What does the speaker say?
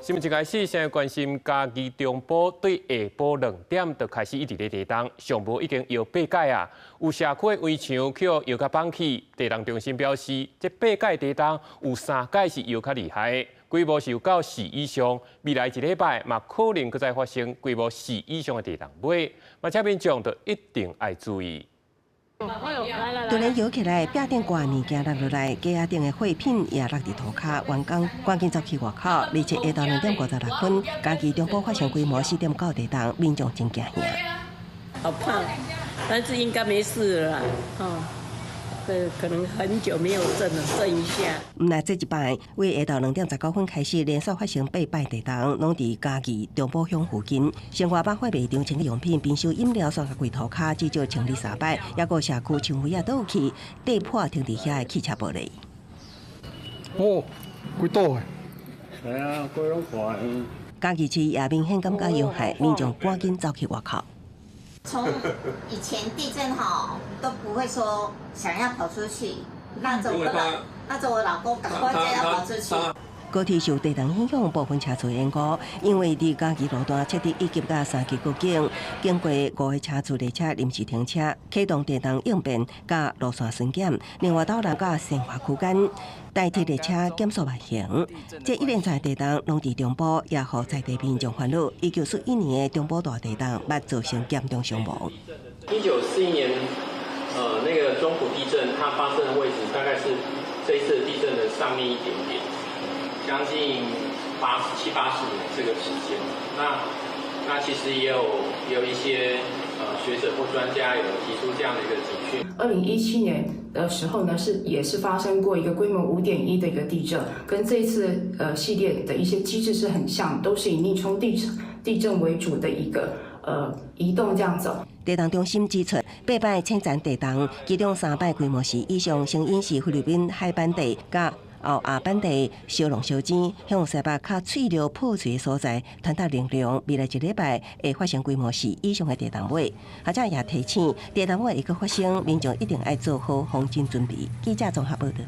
新闻一开始，先关心嘉义中部对下晡2点就开始一直在地动，上无已经摇8届啊。有社区的围墙去摇甲放弃，地动中心表示，这8届地动有3届是摇较厉害的，规模是有到4以上。未来一礼拜嘛可能搁再发生规模4以上的地动尾，嘛这民众就一定要注意。 突然摇起来，壁顶挂物件落落来，架仔顶的货品也落伫涂骹，员工赶紧走去外口。而且下昼2点56分，嘉义中部发生规模4.9地动，民众真惊吓。好怕，但是应该没事了啦，可能很久没有震了，震一下。毋但这一摆，为下昼2点19分开始，连续发生8摆地动，拢伫嘉义中部乡附近。生活百货卖场清洁用品、冰箱、饮料刷甲柜涂骹，至少清理3摆，还有社区墙围倒去，跌破停伫遐的汽车玻璃。哦，几倒的？系啊，几拢坏。嘉义市也明显感觉有害，民众赶紧走去外口。 从以前地震都不会说想要跑出去，拉着我老公赶快就要跑出去。高铁受地动影响，部分车次延误，因为伫嘉义路段设置1级甲3级国境，经过5个车次列车临时停车，启动地动应变甲路线巡检。另外，斗南甲生活区间代替列车减速慢行。这一连串地动拢伫中部，也予在地民众烦恼。1941年的中部大地动，捌造成严重伤亡。1941年，那个中埔地震，它发生的位置大概是这一次地震的上面一点点。 将近70、80年这个时间，那其实也有一些学者或专家有提出这样的一个警讯。2017年的时候呢，也是发生过一个规模5.1的一个地震，跟这一次系列的一些机制是很像，都是以逆冲地震为主的一个移动这样走。 地动中心指出，8摆浅层地动，其中3摆规模是以上，成因是菲律宾海板地甲 后亚板地小龙小尖，向西北较脆弱破碎的所在，传达能量。未来一礼拜会发生规模4以上的地动尾，或者也提醒地动尾一个发生，民众一定要做好防震准备。记者综合报道。